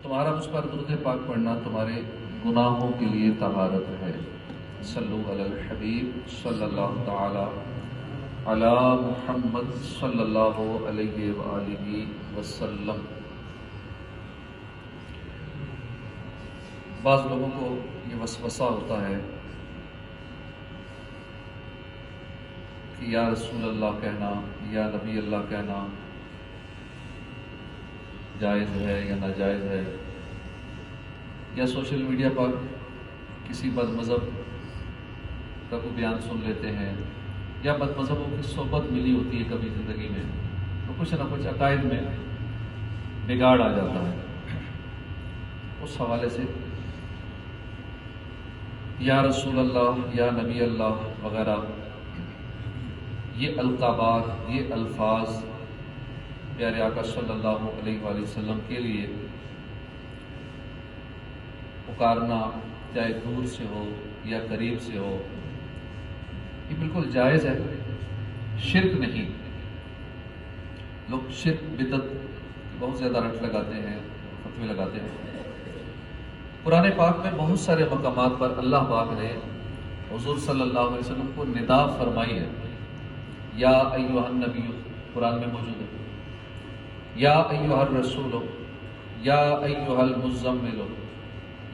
تمہارا مجھ پر درود پاک پڑھنا تمہارے گناہوں کے لیے طہارت ہے۔ صلو علی الحبیب صلی اللہ تعالی علی محمد صلی اللہ علیہ وآلہ وسلم۔ بعض لوگوں کو یہ وسوسہ ہوتا ہے کہ یا رسول اللہ کہنا، یا نبی اللہ کہنا جائز ہے یا ناجائز ہے، یا سوشل میڈیا پر کسی بد مذہب کا کوئی بیان سن لیتے ہیں، یا بد مذہبوں کی صحبت ملی ہوتی ہے کبھی زندگی میں تو کچھ نہ کچھ عقائد میں بگاڑ آ جاتا ہے۔ اس حوالے سے یا رسول اللہ، یا نبی اللہ وغیرہ یہ القابات، یہ الفاظ پیارے آقا صلی اللہ علیہ وآلہ وسلم کے لیے پکارنا، چاہے دور سے ہو یا قریب سے ہو، یہ بالکل جائز ہے، شرک نہیں۔ لوگ شرک بدعت بہت زیادہ رٹ لگاتے ہیں، فتوے لگاتے ہیں۔ قرآن پاک میں بہت سارے مقامات پر اللہ پاک نے حضور صلی اللہ علیہ وسلم کو ندا فرمائی ہے۔ یا ایھا النبی قرآن میں موجود ہے، یا ایھا الرسول، یا ایھا المزمل،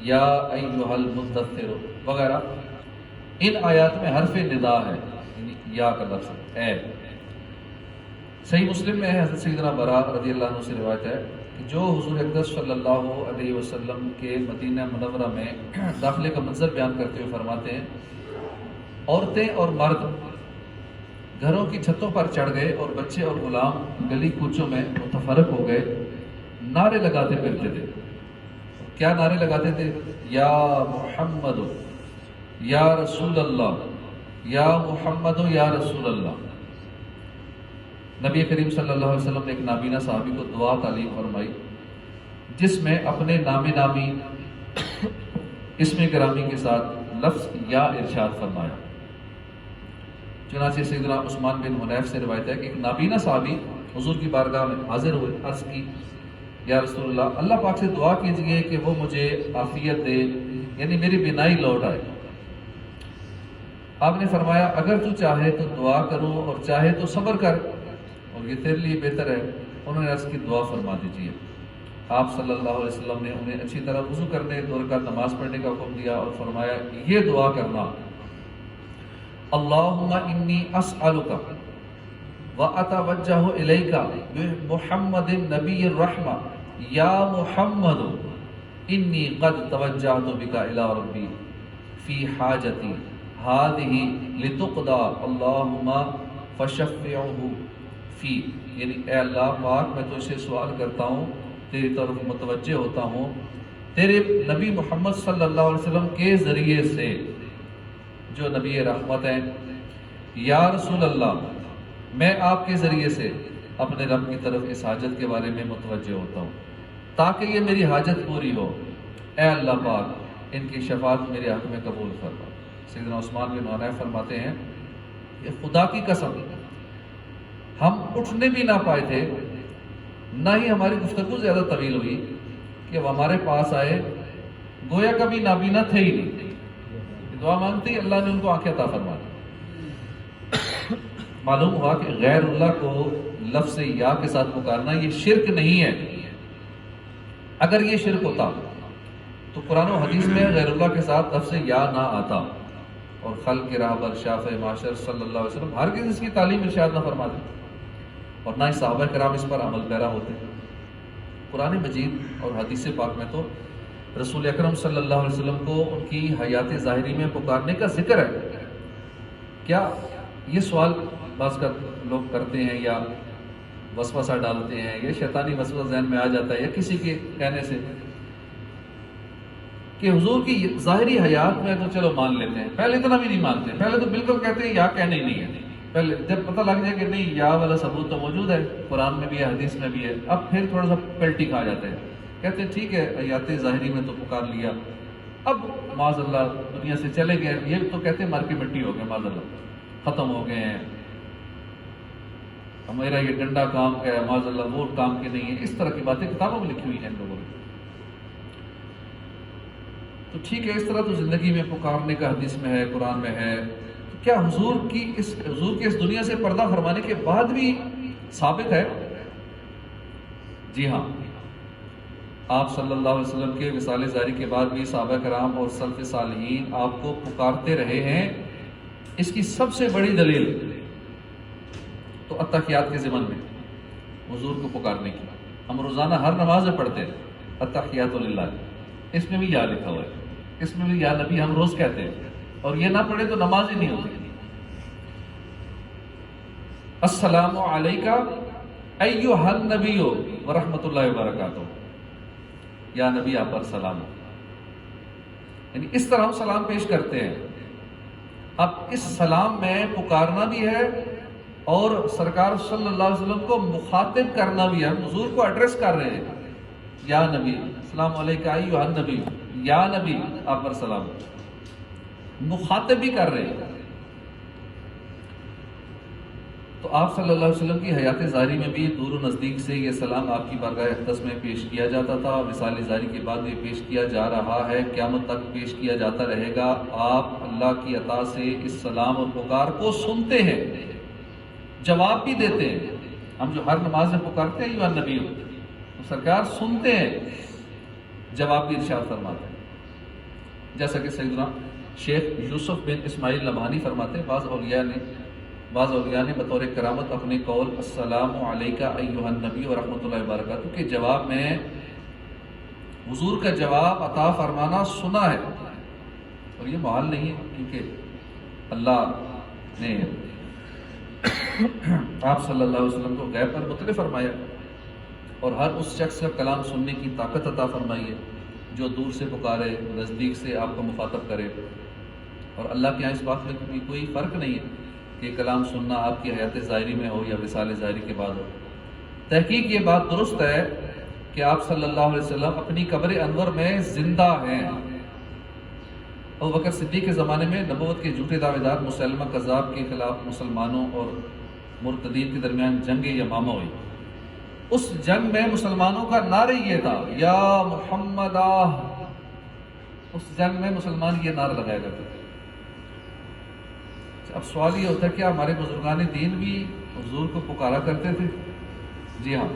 یا ایھا المدثر وغیرہ۔ ان آیات میں حرف ندا ہے، یعنی یا کا لفظ ہے۔ صحیح مسلم میں ہے، حضرت سیدنا برا رضی اللہ عنہ سے روایت ہے کہ جو حضور اقدس صلی اللہ علیہ وسلم کے مدینہ منورہ میں داخلے کا منظر بیان کرتے ہوئے فرماتے ہیں، عورتیں اور مرد گھروں کی چھتوں پر چڑھ گئے اور بچے اور غلام گلی کوچوں میں متفرق ہو گئے، نعرے لگاتے پھرتے تھے۔ کیا نعرے لگاتے تھے؟ یا محمد، یا رسول اللہ، یا محمد، یا رسول اللہ۔ نبی کریم صلی اللہ علیہ وسلم نے ایک نابینا صحابی کو دعا تعلیم فرمائی جس میں اپنے نام نامی اسم گرامی کے ساتھ لفظ یا ارشاد فرمایا۔ چنانچہ سیدنا عثمان بن حنیف سے روایت ہے کہ ایک نابینا صحابی حضور کی بارگاہ میں حاضر ہوئے، عرض کی یا رسول اللہ، اللہ پاک سے دعا کیجئے کہ وہ مجھے عافیت دے، یعنی میری بینائی لوٹ آئے۔ آپ نے فرمایا اگر تو چاہے تو دعا کرو اور چاہے تو صبر کر، اور یہ تیرے لیے بہتر ہے۔ انہوں نے عرض کی دعا فرما دیجئے۔ آپ صلی اللہ علیہ وسلم نے انہیں اچھی طرح وضو کرنے، 2 رکعت نماز پڑھنے کا حکم دیا اور فرمایا یہ دعا کرنا، اللہم انی اسألک واتوجہ الیک بمحمد نبی الرحمہ یا محمد انی قد توجہت بک الی ربی فی حاجتی ہذہ لتقضی اللہم فشفعہ فی، یعنی اے اللہ پاک میں تو اسے سوال کرتا ہوں، تیری طرف متوجہ ہوتا ہوں تیرے نبی محمد صلی اللہ علیہ وسلم کے ذریعے سے جو نبی رحمت ہیں۔ یا رسول اللہ، میں آپ کے ذریعے سے اپنے رب کی طرف اس حاجت کے بارے میں متوجہ ہوتا ہوں تاکہ یہ میری حاجت پوری ہو۔ اے اللہ پاک ان کی شفاعت میرے حق میں قبول فرما۔ سیدنا عثمان بن حنیف فرماتے ہیں کہ خدا کی قسم ہم اٹھنے بھی نہ پائے تھے، نہ ہی ہماری گفتگو زیادہ طویل ہوئی کہ وہ ہمارے پاس آئے، گویا کبھی نابینا تھے ہی نہیں۔ دعا مانگتی اللہ نے ان کو آنکھیں عطا فرما دی۔ معلوم ہوا کہ غیر اللہ کو لفظ یا کے ساتھ پکارنا یہ شرک نہیں ہے۔ اگر یہ شرک ہوتا تو قرآن و حدیث میں غیر اللہ کے ساتھ لفظ یا نہ آتا، اور خلق کے رہبر شافع معاشر صلی اللہ علیہ وسلم ہرگز اس کی تعلیم ارشاد نہ فرماتے، اور نہ ہی صحابہ کرام اس پر عمل پیرا ہوتے۔ قرآن مجید اور حدیث پاک میں تو رسول اکرم صلی اللہ علیہ وسلم کو ان کی حیات ظاہری میں پکارنے کا ذکر ہے۔ کیا یہ سوال بعض کا لوگ کرتے ہیں یا وسوسہ ڈالتے ہیں، یا شیطانی وسوسہ ذہن میں آ جاتا ہے یا کسی کے کہنے سے کہ حضور کی ظاہری حیات میں تو چلو مان لیتے ہیں، پہلے اتنا بھی نہیں مانتے، پہلے تو بالکل کہتے ہیں یا کہنے ہی نہیں ہے، پہلے جب پتہ لگ جائے کہ نہیں یا والا ثبوت تو موجود ہے، قرآن میں بھی ہے، حدیث میں بھی ہے، اب پھر تھوڑا سا پلٹی کھا جاتے ہیں، کہتے ہیں ٹھیک ہے حیات ظاہری میں تو پکار لیا، اب معاذ اللہ دنیا سے چلے گئے، یہ تو کہتے ہیں مار کے مٹی ہو گئے، معاذ اللہ ختم ہو گئے ہیں، ہمارا یہ ڈنڈا کام کا ہے، معاذ اللہ وہ کام کے نہیں ہے، اس طرح کی باتیں کتابوں میں لکھی ہوئی ہیں ان لوگوں نے۔ تو ٹھیک ہے، اس طرح تو زندگی میں پکارنے کا حدیث میں ہے، قرآن میں ہے، تو کیا حضور کی اس دنیا سے پردہ فرمانے کے بعد بھی ثابت ہے؟ جی ہاں، آپ صلی اللہ علیہ وسلم کے وصال زاری کے بعد بھی صحابہ کرام اور سلف صالحین آپ کو پکارتے رہے ہیں۔ اس کی سب سے بڑی دلیل تو اتحیات کے ضمن میں حضور کو پکارنے کی، ہم روزانہ ہر نماز میں پڑھتے ہیں اتحیات للہ، اس میں بھی یا لکھا ہوا ہے، اس میں بھی یا نبی ہم روز کہتے ہیں، اور یہ نہ پڑھے تو نماز ہی نہیں ہوتی۔ السلام علیکہ ایھا النبی ورحمۃ اللہ وبرکاتہ، یا نبی آپ پر سلام ہو، یعنی اس طرح ہم سلام پیش کرتے ہیں۔ اب اس سلام میں پکارنا بھی ہے اور سرکار صلی اللہ علیہ وسلم کو مخاطب کرنا بھی ہے، ہم حضور کو ایڈریس کر رہے ہیں، یا نبی السلام علیکہ ایھا النبی، یا نبی آپ پر سلام، مخاطب بھی کر رہے ہیں۔ تو آپ صلی اللہ علیہ وسلم کی حیات ظاہری میں بھی دور و نزدیک سے یہ سلام آپ کی بارگاہ اقدس میں پیش کیا جاتا تھا، وصال ظاہری کے بعد یہ پیش کیا جا رہا ہے، قیامت تک پیش کیا جاتا رہے گا۔ آپ اللہ کی عطا سے اس سلام اور پکار کو سنتے ہیں، جواب بھی دیتے ہیں۔ ہم جو ہر نماز میں پکارتے ہیں ایھا النبی، تو سرکار سنتے ہیں، جواب بھی ارشاد فرماتے ہیں۔ جیسا کہ سیدنا شیخ یوسف بن اسماعیل نبہانی فرماتے ہیں، بعض اولیاء نے بطور کرامت اپنے قول السلام علیکہ ایھا النبی ورحمۃ اللہ وبرکاتہ کے جواب میں حضور کا جواب عطا فرمانا سنا ہے، اور یہ محال نہیں ہے، کیونکہ اللہ نے آپ صلی اللہ علیہ وسلم کو غیب پر مطلع فرمایا، اور ہر اس شخص کا کلام سننے کی طاقت عطا فرمائی ہے جو دور سے پکارے، نزدیک سے آپ کو مخاطب کرے۔ اور اللہ کے یہاں اس بات میں کوئی فرق نہیں ہے کہ کلام سننا آپ کی حیات ظاہری میں ہو یا وصال ظاہری کے بعد ہو۔ تحقیق یہ بات درست ہے کہ آپ صلی اللہ علیہ وسلم اپنی قبر انور میں زندہ ہیں۔ ابوبکر صدیق کے زمانے میں نبوت کے جھوٹے دعوے دار مسلمہ کذاب کے خلاف مسلمانوں اور مرتدین کے درمیان جنگ یمامہ ہوئی۔ اس جنگ میں مسلمانوں کا نعرہ یہ تھا، یا محمد آہ۔ اس جنگ میں مسلمان یہ نعرہ لگایا کرتے تھے۔ اب سوال یہ ہوتا ہے کہ ہمارے بزرگان دین بھی حضور کو پکارا کرتے تھے؟ جی ہاں،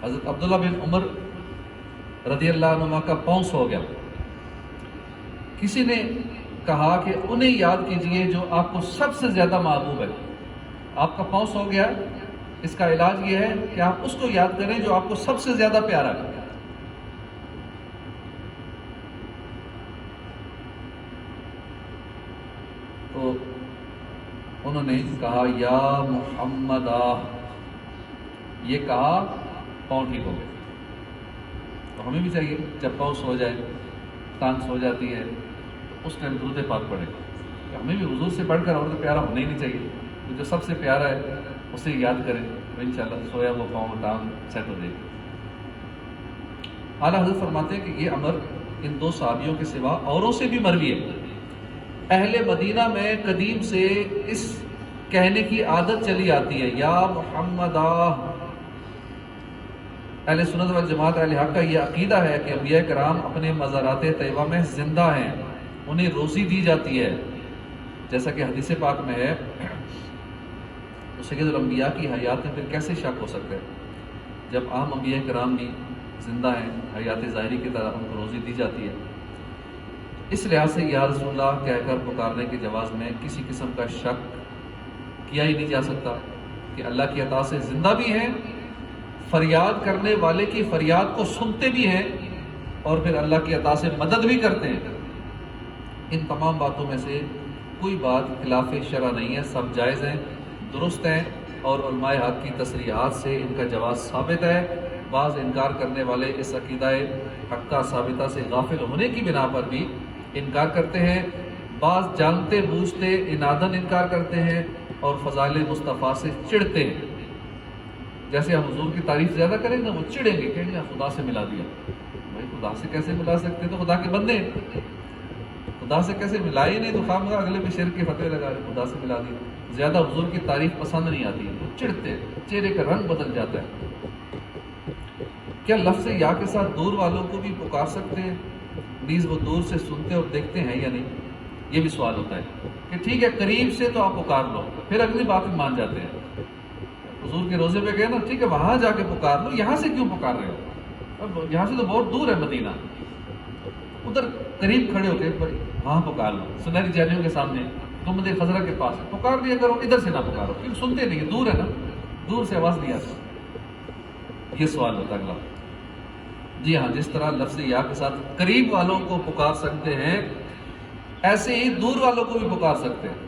حضرت عبداللہ بن عمر رضی اللہ عنہما کا پاؤں سو گیا، کسی نے کہا کہ انہیں یاد کیجئے جو آپ کو سب سے زیادہ محبوب ہے۔ آپ کا پاؤں سو گیا، اس کا علاج یہ ہے کہ آپ اس کو یاد کریں جو آپ کو سب سے زیادہ پیارا ہے۔ تو انہوں نے کہا یا محمد آہ، یہ کہا، پاؤں ٹھیک ہو گئے۔ تو ہمیں بھی چاہیے جب پاؤں سو جائے، ٹانگ سو جاتی ہے، تو اس ٹائم درود پاک پڑھے، کہ ہمیں بھی حضور سے بڑھ کر اور تو پیارا ہونا ہی نہیں چاہیے، تو جو سب سے پیارا ہے اسے یاد کریں، تو انشاءاللہ سویا وہ پاؤں ٹانگ سیٹ ہو جائے گی۔ اعلیٰ حضرت فرماتے ہیں کہ یہ امر ان دو صحابیوں کے سوا اوروں سے بھی مروی ہے۔ اہل مدینہ میں قدیم سے اس کہنے کی عادت چلی آتی ہے، یا محمد آہ۔ اہل سنت والجماعت اہل حق کا یہ عقیدہ ہے کہ انبیاء کرام اپنے مزارات طیبہ میں زندہ ہیں، انہیں روزی دی جاتی ہے، جیسا کہ حدیث پاک میں ہے۔ تو سید الانبیاء کی حیات میں پھر کیسے شک ہو سکتا ہے جب عام انبیاء کرام بھی زندہ ہیں، حیات ظاہری کی طرح ان کو روزی دی جاتی ہے۔ اس لحاظ سے یا رسول اللہ کہہ کر پکارنے کے جواز میں کسی قسم کا شک کیا ہی نہیں جا سکتا کہ اللہ کی عطا سے زندہ بھی ہیں، فریاد کرنے والے کی فریاد کو سنتے بھی ہیں، اور پھر اللہ کی عطا سے مدد بھی کرتے ہیں۔ ان تمام باتوں میں سے کوئی بات خلاف شرع نہیں ہے، سب جائز ہیں، درست ہیں، اور علماء حق کی تصریحات سے ان کا جواز ثابت ہے۔ بعض انکار کرنے والے اس عقیدہ حقہ ثابتہ سے غافل ہونے کی بنا پر بھی انکار کرتے ہیں، بعض جانتے بوجھتے انادن انکار کرتے ہیں اور فضائل مصطفیٰ سے چڑھتے ہیں۔ جیسے ہم حضور کی تعریف زیادہ کریں گے وہ چڑھیں گے، کہیں گے خدا سے ملا دیا۔ بھائی خدا سے کیسے ملا سکتے، تو خدا کے بندے ہیں، خدا سے کیسے ملا ہی نہیں، تو خواہ اگلے پہ شرک کی فتوی لگا رہے خدا سے ملا دیا۔ زیادہ حضور کی تعریف پسند نہیں آتی ہے، وہ چڑھتے ہیں، چہرے کا رنگ بدل جاتا ہے۔ کیا لفظ یا کے ساتھ دور والوں کو بھی پکار سکتے ہیں؟ نیز وہ دور سے سنتے اور دیکھتے ہیں یا نہیں؟ یہ بھی سوال ہوتا ہے کہ ٹھیک ہے قریب سے تو آپ پکار لو، پھر اگلی بات میں مان جاتے ہیں۔ حضور کے روزے پہ گئے نا، ٹھیک ہے وہاں جا کے پکار لو، یہاں سے کیوں پکار رہے ہو؟ اب یہاں سے تو بہت دور ہے مدینہ، ادھر قریب کھڑے ہو کے وہاں پکار لو، سنہری جانیوں کے سامنے، گنبد خضرا کے پاس پکار دیا کرو، ادھر سے نہ پکارو، کیونکہ سنتے نہیں، دور ہے نا، دور سے آواز نہیں آتی۔ یہ سوال ہوتا ہے اگلا۔ جی ہاں، جس طرح لفظ یا کے ساتھ قریب والوں کو پکار سکتے ہیں، ایسے ہی دور والوں کو بھی پکار سکتے ہیں۔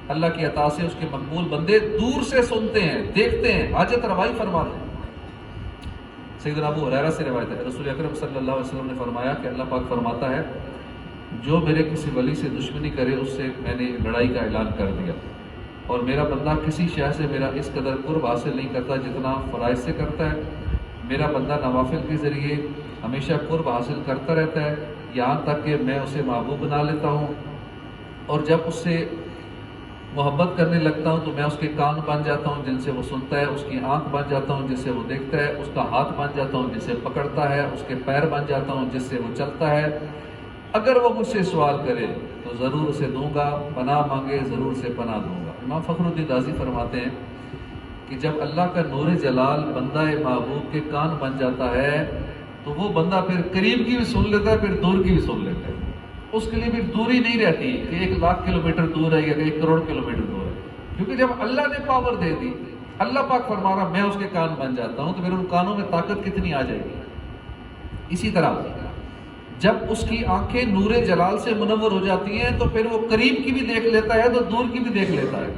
اللہ کی عطا سے اس کے مقبول بندے دور سے سنتے ہیں، دیکھتے ہیں، حاجت روائی فرماتے ہیں۔ سیدنا ابو ہریرہ سے روایت ہے، رسول اکرم صلی اللہ علیہ وسلم نے فرمایا کہ اللہ پاک فرماتا ہے، جو میرے کسی ولی سے دشمنی کرے اس سے میں نے لڑائی کا اعلان کر دیا، اور میرا بندہ کسی شے سے میرا اس قدر قرب حاصل نہیں کرتا جتنا فرائض سے کرتا ہے۔ میرا بندہ نوافل کے ذریعے ہمیشہ قرب حاصل کرتا رہتا ہے، یہاں تک کہ میں اسے محبوب بنا لیتا ہوں، اور جب اس سے محبت کرنے لگتا ہوں تو میں اس کے کان بن جاتا ہوں جن سے وہ سنتا ہے، اس کی آنکھ بن جاتا ہوں جس سے وہ دیکھتا ہے، اس کا ہاتھ بن جاتا ہوں جس سے پکڑتا ہے، اس کے پیر بن جاتا ہوں جس سے وہ چلتا ہے۔ اگر وہ مجھ سے سوال کرے تو ضرور اسے دوں گا، پناہ مانگے ضرور اسے پناہ دوں گا۔ امام فخر الدین رازی فرماتے ہیں کہ جب اللہ کا نور جلال بندہ محبوب کے کان بن جاتا ہے تو وہ بندہ پھر قریب کی بھی سن لیتا ہے، پھر دور کی بھی سن لیتا ہے۔ اس کے لیے پھر دوری نہیں رہتی کہ 1,00,000 کلومیٹر دور ہے یا 1 کروڑ کلومیٹر دور ہے، کیونکہ جب اللہ نے پاور دے دی، اللہ پاک فرما رہا میں اس کے کان بن جاتا ہوں، تو پھر ان کانوں میں طاقت کتنی آ جائے گی۔ اسی طرح جب اس کی آنکھیں نور جلال سے منور ہو جاتی ہیں تو پھر وہ قریب کی بھی دیکھ لیتا ہے تو دور کی بھی دیکھ لیتا ہے۔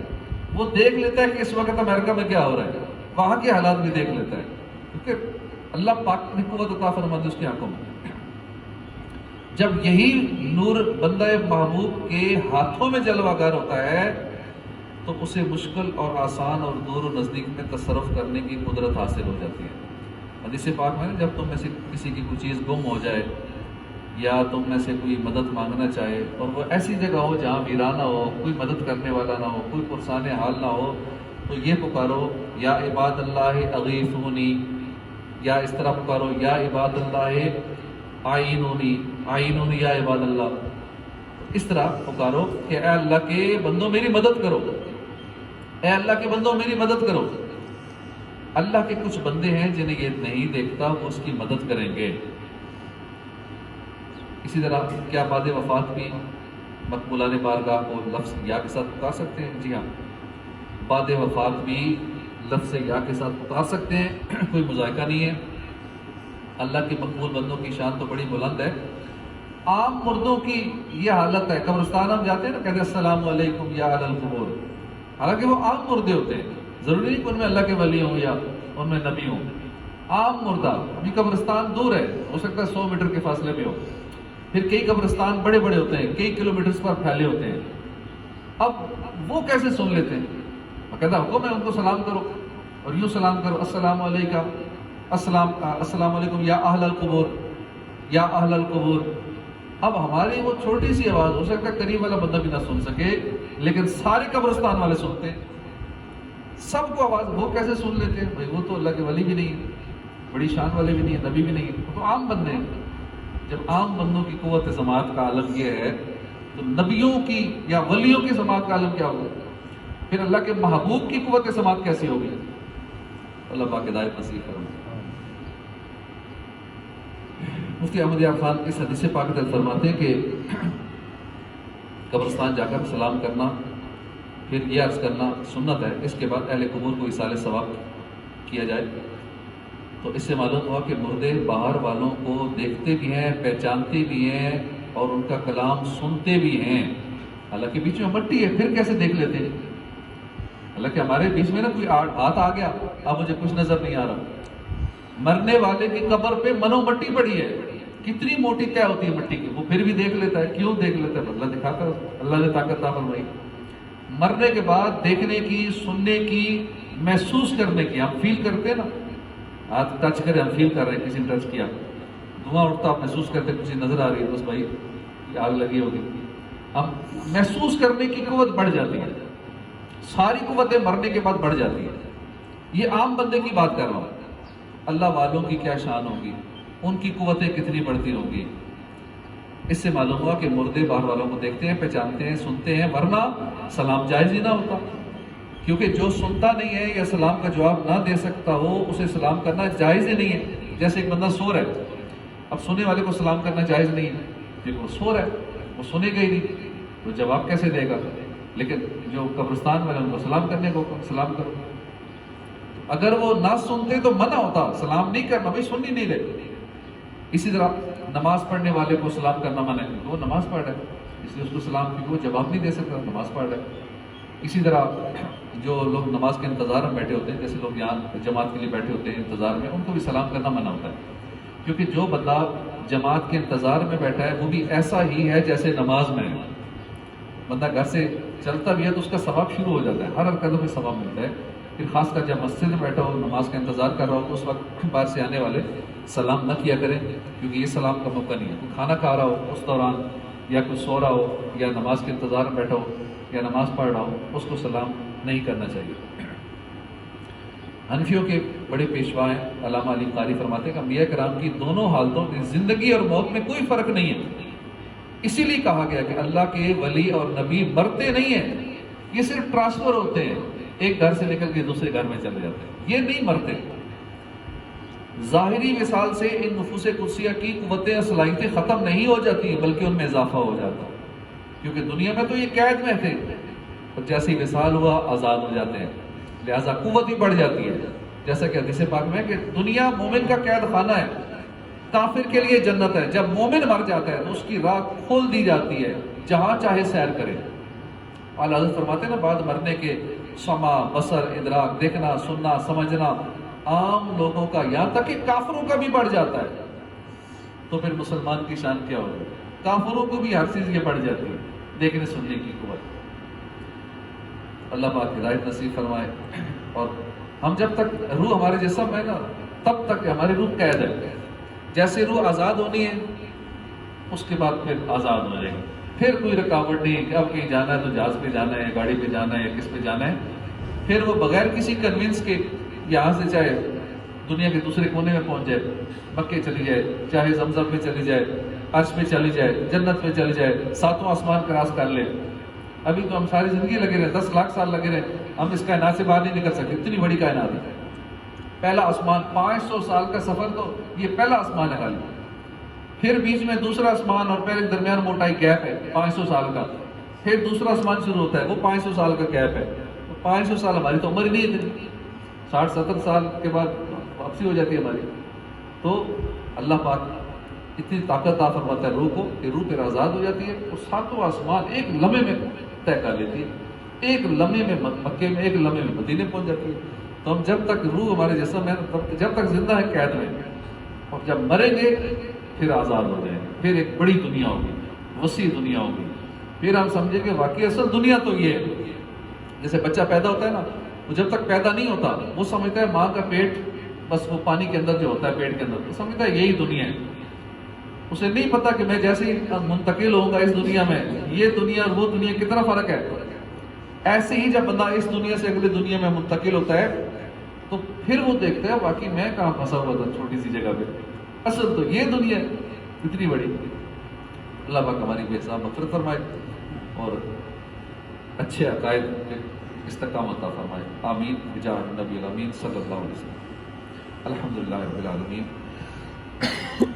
وہ دیکھ لیتا ہے کہ اس وقت امریکہ میں کیا ہو رہا ہے، وہاں کے حالات بھی دیکھ لیتا ہے، کیونکہ اللہ پاک نے قوت عطا فرما دی اس کی آنکھوں میں۔ جب یہی نور بندہ محبوب کے ہاتھوں میں جلوہ گر ہوتا ہے تو اسے مشکل اور آسان اور دور و نزدیک میں تصرف کرنے کی قدرت حاصل ہو جاتی ہے۔ حدیث پاک میں جب تم میں سے کسی کی کوئی چیز گم ہو جائے یا تم میں سے کوئی مدد مانگنا چاہے اور وہ ایسی جگہ ہو جہاں ویرانہ ہو، کوئی مدد کرنے والا نہ ہو، کوئی پرسان حال نہ ہو، تو یہ پکارو یا عباد اللہ اغیثونی، یا اس طرح پکارو یا عباد اللہ آئینونی، آئینونی یا عباد اللہ، اس طرح پکارو کہ اے اللہ کے بندوں میری مدد کرو، اے اللہ کے بندوں میری مدد کرو۔ اللہ کے کچھ بندے ہیں جنہیں یہ نہیں دیکھتا، وہ اس کی مدد کریں گے۔ اسی طرح کیا بعد وفات بھی مقبولان بارگاہ کو لفظ یا کے ساتھ پکار سکتے ہیں؟ جی ہاں، بعد وفات بھی لفظ یا کے ساتھ پکار سکتے ہیں، کوئی مذائقہ نہیں ہے۔ اللہ کے مقبول بندوں کی شان تو بڑی بلند ہے۔ عام مردوں کی یہ حالت ہے، قبرستان ہم جاتے ہیں نا، کہتے ہیں السلام علیکم یا اہل القبور، حالانکہ وہ عام مردے ہوتے ہیں، ضروری نہیں کہ ان میں اللہ کے ولی ہوں یا ان میں نبی ہوں۔ عام مردہ، ابھی قبرستان دور ہے، ہو سکتا ہے 100 میٹر کے فاصلے میں ہو، پھر کئی قبرستان بڑے بڑے ہوتے ہیں، کئی کلومیٹرز پر پھیلے ہوتے ہیں۔ اب وہ کیسے سن لیتے ہیں؟ باقاعدہ حکم ہے ان کو سلام کرو، اور یوں سلام کرو السلام علیکم، السلام علیکم یا اہل القبور، یا اہل القبور۔ اب ہماری وہ چھوٹی سی آواز ہو سکتا ہے قریب والا بندہ بھی نہ سن سکے، لیکن سارے قبرستان والے سنتے ہیں، سب کو آواز، وہ کیسے سن لیتے ہیں؟ بھائی وہ تو اللہ کے ولی بھی نہیں ہے، بڑی شان والے بھی نہیں ہیں، نبی بھی نہیں ہے، وہ تو عام بندے ہیں۔ جب عام بندوں کی قوت سماعت کا عالم یہ ہے تو نبیوں کی یا ولیوں کی سماعت کا عالم کیا ہوگا؟ پھر اللہ کے محبوب کی قوت سماعت کیسی ہوگی؟ اللہ پاک ہدایت نصیب فرمائے۔ مفتی احمد یار خان اس حدیث پاک میں فرماتے ہیں کہ قبرستان جا کر سلام کرنا، پھر یہ عرض کرنا سنت ہے، اس کے بعد اہل قبور کو ایصال ثواب کیا جائے۔ تو اس سے معلوم ہوا کہ مردے باہر والوں کو دیکھتے بھی ہیں، پہچانتے بھی ہیں، اور ان کا کلام سنتے بھی ہیں، حالانکہ بیچ میں مٹی ہے، پھر کیسے دیکھ لیتے ہیں؟ حالانکہ ہمارے بیچ میں نا کوئی ہاتھ آ گیا، اب مجھے کچھ نظر نہیں آ رہا۔ مرنے والے کی قبر پہ منو مٹی پڑی ہے، کتنی موٹی طے ہوتی ہے مٹی کی، وہ پھر بھی دیکھ لیتا ہے۔ کیوں دیکھ لیتا ہے؟ اللہ دکھاتا ہے، اللہ نے طاقت عطا فرمائی۔ مرنے کے بعد دیکھنے کی، سننے کی، محسوس کرنے کی، ہم فیل کرتے ہیں نا، ہاتھ ٹچ کرے ہم فیل کر رہے ہیں، کسی نے ٹچ کیا، دھواں اٹھتا آپ محسوس کرتے ہیں، کسی نظر آ رہی ہے، بس بھائی یہ آگ لگی ہوگی، ہم محسوس کرنے کی قوت بڑھ جاتی ہے، ساری قوتیں مرنے کے بعد بڑھ جاتی ہے۔ یہ عام بندے کی بات کر رہا ہوں، اللہ والوں کی کیا شان ہوگی، ان کی قوتیں کتنی بڑھتی ہوں گی۔ اس سے معلوم ہوا کہ مردے باہر والوں کو دیکھتے ہیں، پہچانتے ہیں، سنتے ہیں، ورنہ سلام جائز ہی نہ ہوتا، کیونکہ جو سنتا نہیں ہے یا سلام کا جواب نہ دے سکتا ہو اسے سلام کرنا جائز ہی نہیں ہے۔ جیسے ایک بندہ سو رہا ہے، اب سونے والے کو سلام کرنا جائز نہیں ہے کیونکہ وہ سو رہا ہے، وہ سنے گا ہی نہیں، تو جواب کیسے دے گا؟ لیکن جو قبرستان والے ان کو سلام کرنے کو سلام کرو۔ اگر وہ نہ سنتے تو منع ہوتا، سلام نہیں کرنا، بھائی سن ہی نہیں رہے۔ اسی طرح نماز پڑھنے والے کو سلام کرنا منع ہے کیونکہ وہ نماز پڑھ رہا ہے، اس لیے اس کو سلام کیونکہ وہ جواب نہیں دے سکتا، نماز پڑھ رہا ہے۔ اسی طرح جو لوگ نماز کے انتظار میں بیٹھے ہوتے ہیں، جیسے لوگ یہاں جماعت کے لیے بیٹھے ہوتے ہیں انتظار میں، ان کو بھی سلام کرنا منع ہوتا ہے، کیونکہ جو بندہ جماعت کے انتظار میں بیٹھا ہے وہ بھی ایسا ہی ہے جیسے نماز میں ہے۔ بندہ گھر سے چلتا بھی ہے تو اس کا ثواب شروع ہو جاتا ہے، ہر قدم میں ثواب ملتا ہے، پھر خاص کر جب مسجد میں بیٹھا ہو نماز کا انتظار کر رہا ہو تو اس وقت باہر سے آنے والے سلام نہ کیا کریں، کیونکہ یہ سلام کا موقع نہیں ہے۔ کوئی کھانا کھا رہا ہو اس دوران، یا کوئی سو رہا ہو، یا نماز کے انتظار میں بیٹھا ہو، یا نماز پڑھ رہا ہو، اس کو سلام نہیں کرنا چاہیے۔ حنفیوں کے بڑے پیشوا ہیں علامہ علی قاری فرماتے ہیں کہ انبیاء کرام کی دونوں حالتوں میں زندگی اور موت میں کوئی فرق نہیں ہے، اسی لیے کہا گیا کہ اللہ کے ولی اور نبی مرتے نہیں ہیں، یہ صرف ٹرانسفر ہوتے ہیں، ایک گھر سے نکل کے دوسرے گھر میں چلے جاتے ہیں، یہ نہیں مرتے۔ ظاہری مثال سے ان نفوس قدسیہ کی قوتیں صلاحیتیں ختم نہیں ہو جاتی بلکہ ان میں اضافہ ہو جاتا، کیونکہ دنیا میں تو یہ قید میں تھے، اور جیسے ہی وصال ہوا آزاد ہو جاتے ہیں، لہذا قوت ہی بڑھ جاتی ہے۔ جیسا کہ حدیث پاک میں ہے کہ دنیا مومن کا قید خانہ ہے، کافر کے لیے جنت ہے۔ جب مومن مر جاتا ہے تو اس کی راہ کھول دی جاتی ہے، جہاں چاہے سیر کرے۔ اعلیٰ حضرت فرماتے ہیں نا، بعد مرنے کے سما، بصر، ادراک، دیکھنا، سننا، سمجھنا عام لوگوں کا، یہاں تک کہ کافروں کا بھی بڑھ جاتا ہے، تو پھر مسلمان کی شان کیا ہوگی؟ کافروں کو بھی ہر چیز یہ بڑھ جاتی ہے، دیکھنے سننے کی قوت۔ اللہ پاک ہدایت نصیب فرمائے۔ اور ہم جب تک روح ہمارے جسم ہے نا، تب تک ہماری روح قید ہے، جیسے روح آزاد ہونی ہے اس کے بعد پھر آزاد ہو جائے گی، پھر کوئی رکاوٹ نہیں کہ اب کہیں جانا ہے تو جہاز پہ جانا ہے، گاڑی پہ جانا ہے، کس پہ جانا ہے، پھر وہ بغیر کسی کنونس کے یہاں سے چاہے دنیا کے دوسرے کونے میں پہنچ جائے، مکے چلی جائے، چاہے زمزم میں چلی جائے، عرش پہ چلی جائے، جنت میں چلی جائے، ساتوں آسمان کراس کر لے۔ ابھی تو ہم ساری زندگی لگے رہے، 10 لاکھ سال لگے رہے، ہم اس کائنات سے باہر نہیں نکل سکتے، اتنی بڑی کائنات ہے۔ پہلا آسمان 500 سال کا سفر، تو یہ پہلا آسمان ہے خالی، پھر بیچ میں دوسرا آسمان اور پہلے درمیان موٹا ایک گیپ ہے 500 سال کا، پھر دوسرا آسمان شروع ہوتا ہے، وہ 500 سال کا گیپ ہے۔ 500 سال ہماری تو عمر ہی نہیں اتنی، 60-70 سال کے بعد واپسی ہو جاتی ہے ہماری۔ تو اللہ پاک اتنی طاقت عطا فرماتا ہے روح کو کہ روح پھر آزاد ہو جاتی ہے، اور ساتوں آسمان ایک لمحے میں طے کر لیتی ہے، ایک لمحے میں مکے میں، ایک لمحے میں مدینے پہنچ جاتی ہے۔ تو ہم جب تک روح ہمارے جسم ہے، جب تک زندہ ہے قید میں، اور جب مریں گے پھر آزاد ہو جائیں گے، پھر ایک بڑی دنیا ہوگی، وسیع دنیا ہوگی، پھر ہم سمجھیں کہ واقعی اصل دنیا تو یہ ہے۔ جیسے بچہ پیدا ہوتا ہے نا، وہ جب تک پیدا نہیں ہوتا وہ سمجھتا ہے ماں کا پیٹ بس وہ پانی کے اندر جو ہوتا ہے پیٹ کے اندر، وہ سمجھتا ہے یہی دنیا ہے، اسے نہیں پتا کہ میں جیسے ہی منتقل ہوں گا اس دنیا میں، یہ دنیا اور وہ دنیا کتنا فرق ہے۔ ایسے ہی جب بندہ اس دنیا سے اگلے دنیا میں منتقل ہوتا ہے تو پھر وہ دیکھتا ہے واقعی میں کہاں پھنسا ہوا تھا چھوٹی سی جگہ پہ، اصل تو یہ دنیا ہے اتنی بڑی۔ اللہ پاک ہماری بے حساب مغفرت فرمائے اور اچھے عقائد پہ استقامت عطا فرمائے، آمین بجاہ نبی الامین صلی اللہ علیہ وسلم۔ الحمدللہ رب العالمین۔